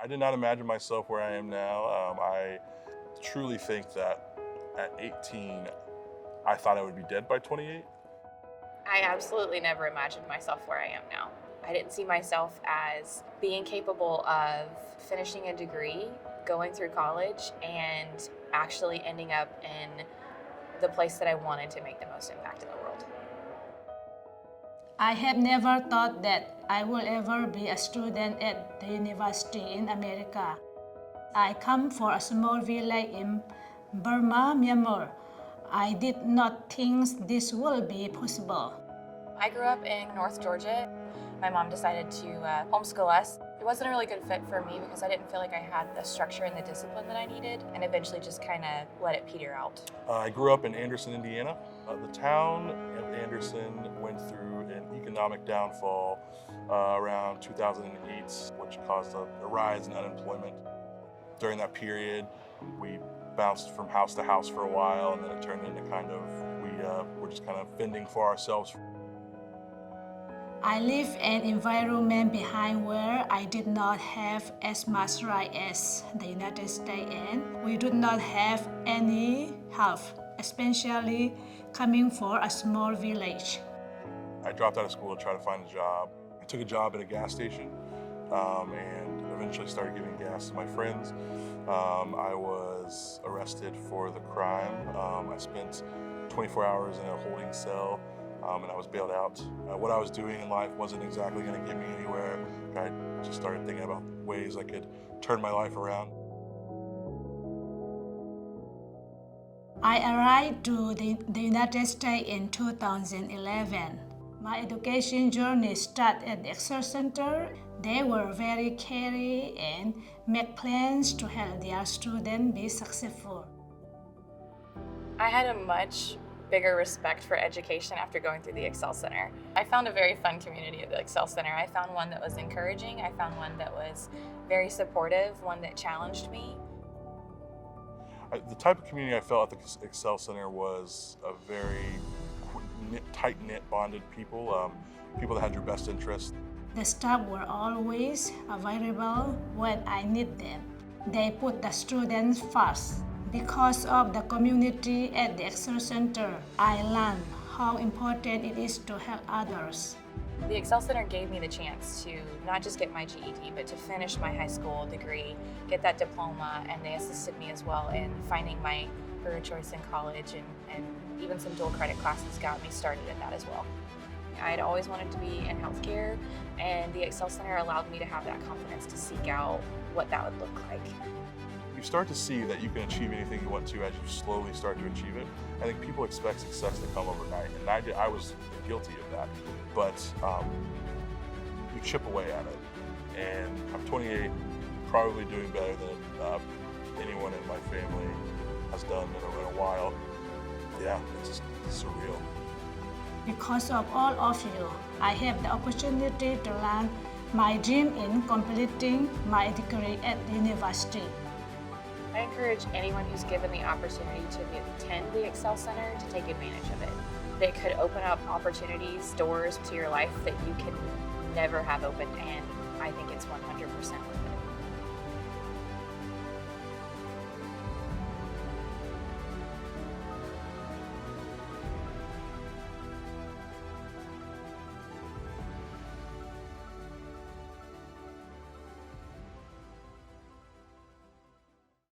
I did not imagine myself where I am now. I truly think that at 18, I thought I would be dead by 28. I absolutely never imagined myself where I am now. I didn't see myself as being capable of finishing a degree, going through college, and actually ending up in the place that I wanted to make the most impact in the world. I have never thought that I will ever be a student at the university in America. I come from a small village in Burma, Myanmar. I did not think this would be possible. I grew up in North Georgia. My mom decided to homeschool us. It wasn't a really good fit for me because I didn't feel like I had the structure and the discipline that I needed, and eventually just kind of let it peter out. I grew up in Anderson, Indiana. The town of Anderson went through an economic downfall around 2008, which caused a rise in unemployment. During that period, we bounced from house to house for a while, and then it turned into kind of, we're just kind of fending for ourselves. I live in an environment behind where I did not have as much right as the United States, and we do not have any help, especially coming from a small village. I dropped out of school to try to find a job. I took a job at a gas station and eventually started giving gas to my friends. I was arrested for the crime. I spent 24 hours in a holding cell. And I was bailed out. What I was doing in life wasn't exactly going to get me anywhere. I just started thinking about ways I could turn my life around. I arrived to the United States in 2011. My education journey started at the Excel Center. They were very caring and make plans to help their students be successful. I had a much bigger respect for education after going through the Excel Center. I found a very fun community at the Excel Center. I found one that was encouraging. I found one that was very supportive, one that challenged me. The type of community I felt at the Excel Center was a very tight-knit, bonded people, people that had your best interest. The staff were always available when I need them. They put the students first. Because of the community at the Excel Center, I learned how important it is to help others. The Excel Center gave me the chance to not just get my GED, but to finish my high school degree, get that diploma, and they assisted me as well in finding my career choice in college, and even some dual credit classes got me started in that as well. I'd always wanted to be in healthcare, and the Excel Center allowed me to have that confidence to seek out what that would look like. You start to see that you can achieve anything you want to as you slowly start to achieve it. I think people expect success to come overnight, and I was guilty of that. But you chip away at it, and I'm 28, probably doing better than anyone in my family has done in a while. Yeah, it's surreal. Because of all of you, I have the opportunity to learn my dream in completing my degree at the university. I encourage anyone who's given the opportunity to attend the Excel Center to take advantage of it. It could open up opportunities, doors to your life that you can never have opened, and I think it's 100% worth it.